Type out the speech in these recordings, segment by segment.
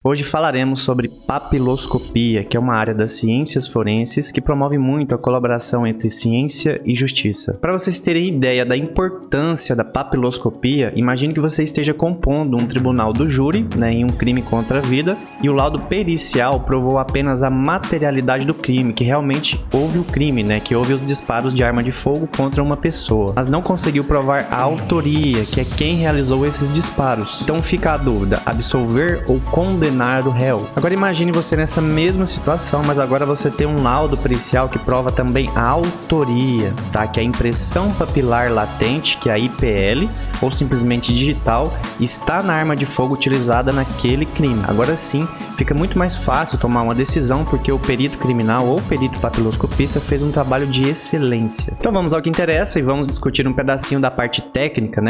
Hoje falaremos sobre papiloscopia, que é uma área das ciências forenses que promove muito a colaboração entre ciência e justiça. Para vocês terem ideia da importância da papiloscopia, imagine que você esteja compondo um tribunal do júri, em um crime contra a vida, e o laudo pericial provou apenas a materialidade do crime, que realmente houve o crime, que houve os disparos de arma de fogo contra uma pessoa, mas não conseguiu provar a autoria, que é quem realizou esses disparos. Então fica a dúvida, absolver ou condenar do réu. Agora imagine você nessa mesma situação, mas agora você tem um laudo pericial que prova também a autoria, que é a impressão papilar latente, que é a IPL, ou simplesmente digital, está na arma de fogo utilizada naquele crime. Agora sim, fica muito mais fácil tomar uma decisão porque o perito criminal ou perito papiloscopista fez um trabalho de excelência. Então vamos ao que interessa e vamos discutir um pedacinho da parte técnica,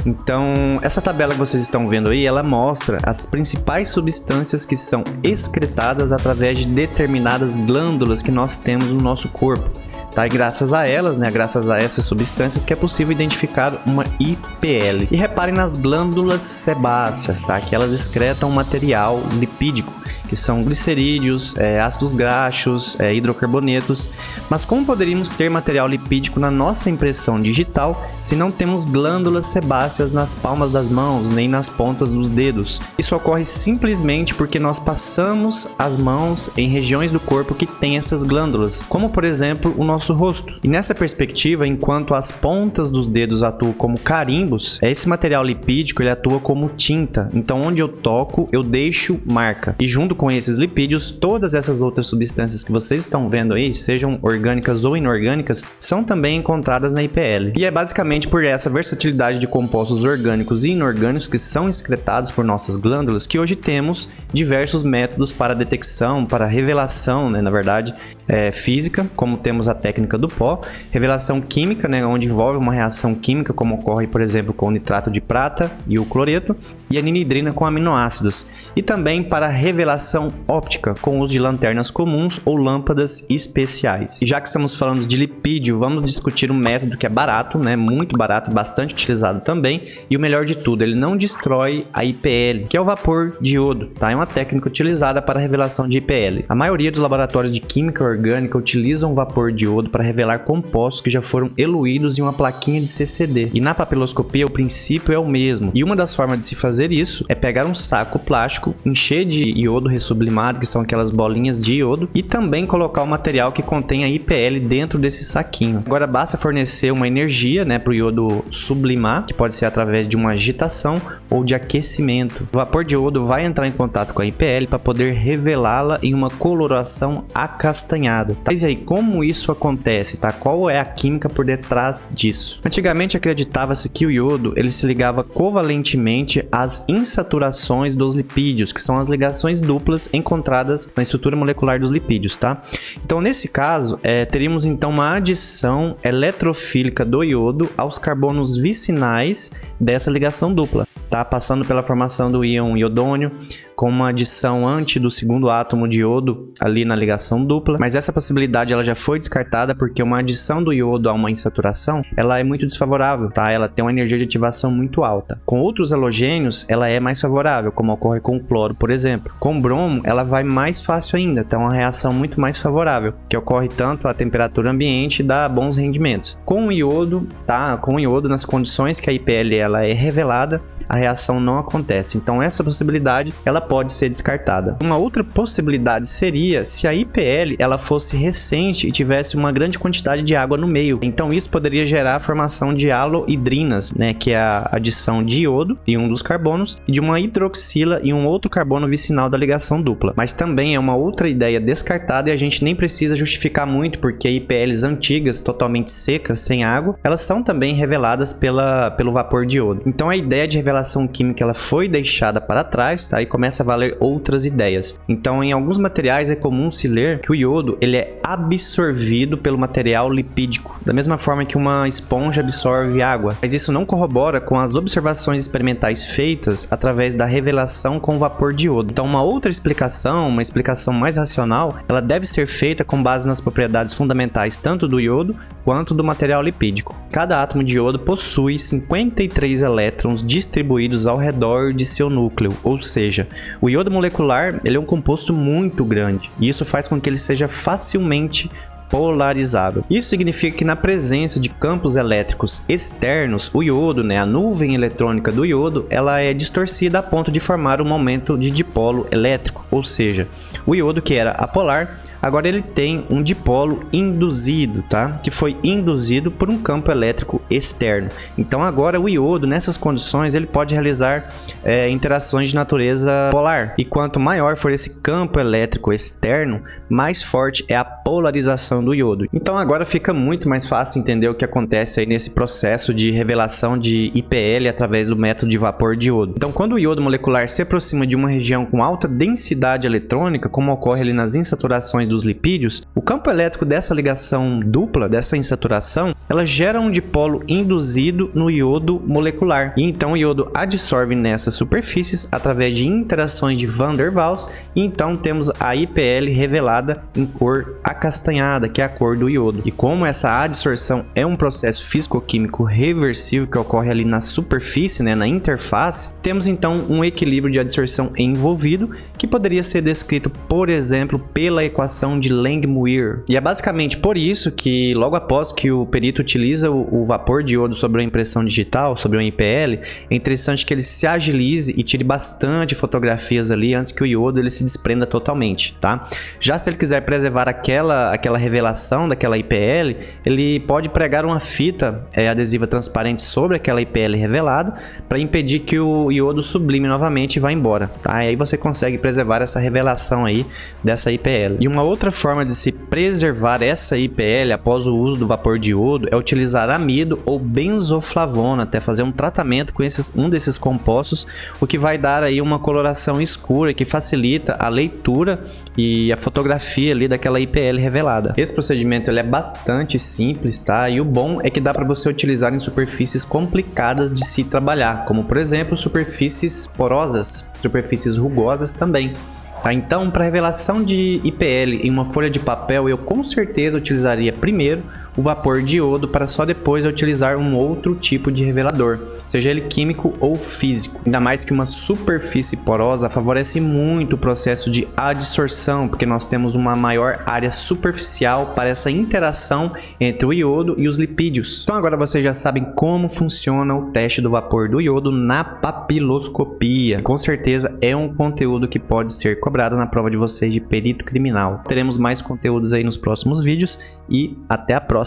Então, essa tabela que vocês estão vendo aí, ela mostra as principais substâncias que são excretadas através de determinadas glândulas que nós temos no nosso corpo. E graças a elas, graças a essas substâncias, que é possível identificar uma IPL. E reparem nas glândulas sebáceas, que elas excretam material lipídico, que são glicerídeos, ácidos graxos, hidrocarbonetos. Mas como poderíamos ter material lipídico na nossa impressão digital se não temos glândulas sebáceas nas palmas das mãos, nem nas pontas dos dedos? Isso ocorre simplesmente porque nós passamos as mãos em regiões do corpo que têm essas glândulas, como por exemplo o nosso rosto. E nessa perspectiva, enquanto as pontas dos dedos atuam como carimbos, esse material lipídico ele atua como tinta. Então onde eu toco, eu deixo marca. E junto com esses lipídios, todas essas outras substâncias que vocês estão vendo aí, sejam orgânicas ou inorgânicas, são também encontradas na IPL. E é basicamente por essa versatilidade de compostos orgânicos e inorgânicos que são excretados por nossas glândulas que hoje temos diversos métodos para detecção, para revelação, na verdade, física, como temos a técnica do pó, revelação química, onde envolve uma reação química, como ocorre, por exemplo, com o nitrato de prata e o cloreto, e a ninidrina com aminoácidos, e também para revelação óptica, com o uso de lanternas comuns ou lâmpadas especiais. E já que estamos falando de lipídio, vamos discutir um método que é barato, muito barato, bastante utilizado também, e o melhor de tudo, ele não destrói a IPL, que é o vapor de iodo, É uma técnica utilizada para a revelação de IPL. A maioria dos laboratórios de química orgânica utilizam o vapor de iodo para revelar compostos que já foram eluídos em uma plaquinha de CCD. E na papiloscopia o princípio é o mesmo. E uma das formas de se fazer isso é pegar um saco plástico, encher de iodo ressublimado, que são aquelas bolinhas de iodo, e também colocar o material que contém a IPL dentro desse saquinho. Agora basta fornecer uma energia, para o iodo sublimar, que pode ser através de uma agitação ou de aquecimento. O vapor de iodo vai entrar em contato com a IPL para poder revelá-la em uma coloração acastanhada. Mas e aí, como isso acontece? Qual é a química por detrás disso? Antigamente acreditava-se que o iodo ele se ligava covalentemente às insaturações dos lipídios, que são as ligações duplas encontradas na estrutura molecular dos lipídios, Então, nesse caso, teríamos então uma adição eletrofílica do iodo aos carbonos vicinais dessa ligação dupla, passando pela formação do íon iodônio, com uma adição anti do segundo átomo de iodo ali na ligação dupla, mas essa possibilidade ela já foi descartada porque uma adição do iodo a uma insaturação, ela é muito desfavorável, Ela tem uma energia de ativação muito alta. Com outros halogênios, ela é mais favorável, como ocorre com o cloro, por exemplo. Com bromo, ela vai mais fácil ainda, então é uma reação muito mais favorável, que ocorre tanto à temperatura ambiente e dá bons rendimentos. Com o iodo, Com o iodo, nas condições que a IPL ela é revelada, a reação não acontece. Então essa possibilidade ela pode ser descartada. Uma outra possibilidade seria se a IPL ela fosse recente e tivesse uma grande quantidade de água no meio. Então isso poderia gerar a formação de halohidrinas, que é a adição de iodo em um dos carbonos e de uma hidroxila em um outro carbono vicinal da ligação dupla. Mas também é uma outra ideia descartada e a gente nem precisa justificar muito porque IPLs antigas, totalmente secas, sem água, elas são também reveladas pelo vapor de iodo. Então a ideia de revelação química ela foi deixada para trás, e começa a valer outras ideias. Então, em alguns materiais é comum se ler que o iodo ele é absorvido pelo material lipídico, da mesma forma que uma esponja absorve água. Mas isso não corrobora com as observações experimentais feitas através da revelação com vapor de iodo. Então, uma outra explicação, uma explicação mais racional, ela deve ser feita com base nas propriedades fundamentais tanto do iodo quanto do material lipídico. Cada átomo de iodo possui 53 elétrons distribuídos distribuídos ao redor de seu núcleo, ou seja, o iodo molecular ele é um composto muito grande e isso faz com que ele seja facilmente polarizável. Isso significa que na presença de campos elétricos externos, o iodo, a nuvem eletrônica do iodo, ela é distorcida a ponto de formar um momento de dipolo elétrico, ou seja, o iodo que era apolar, agora ele tem um dipolo induzido, tá? Que foi induzido por um campo elétrico externo. Então agora o iodo, nessas condições, ele pode realizar interações de natureza polar. E quanto maior for esse campo elétrico externo, mais forte é a polarização do iodo. Então agora fica muito mais fácil entender o que acontece aí nesse processo de revelação de IPL através do método de vapor de iodo. Então quando o iodo molecular se aproxima de uma região com alta densidade eletrônica, como ocorre ali nas insaturações dos lipídios, o campo elétrico dessa ligação dupla, dessa insaturação, ela gera um dipolo induzido no iodo molecular. E então o iodo adsorve nessas superfícies através de interações de Van der Waals, e então temos a IPL revelada em cor acastanhada, que é a cor do iodo. E como essa adsorção é um processo físico-químico reversível que ocorre ali na superfície, na interface, temos então um equilíbrio de adsorção envolvido, que poderia ser descrito, por exemplo, pela equação de Langmuir. E é basicamente por isso que logo após que o perito utiliza o vapor de iodo sobre a impressão digital, sobre o IPL, é interessante que ele se agilize e tire bastante fotografias ali antes que o iodo ele se desprenda totalmente, tá? Já se ele quiser preservar aquela revelação daquela IPL, ele pode pregar uma fita adesiva transparente sobre aquela IPL revelada para impedir que o iodo sublime novamente e vá embora, tá? E aí você consegue preservar essa revelação aí dessa IPL. E uma outra forma de se preservar essa IPL após o uso do vapor de iodo é utilizar amido ou benzoflavona, até fazer um tratamento com um desses compostos, o que vai dar aí uma coloração escura que facilita a leitura e a fotografia ali daquela IPL revelada. Esse procedimento ele é bastante simples, tá? E o bom é que dá para você utilizar em superfícies complicadas de se trabalhar, como por exemplo superfícies porosas, superfícies rugosas também. Tá, então, para revelação de IPL em uma folha de papel, eu com certeza utilizaria primeiro o vapor de iodo para só depois utilizar um outro tipo de revelador, seja ele químico ou físico. Ainda mais que uma superfície porosa favorece muito o processo de adsorção, porque nós temos uma maior área superficial para essa interação entre o iodo e os lipídios. Então agora vocês já sabem como funciona o teste do vapor do iodo na papiloscopia. Com certeza é um conteúdo que pode ser cobrado na prova de vocês de perito criminal. Teremos mais conteúdos aí nos próximos vídeos e até a próxima.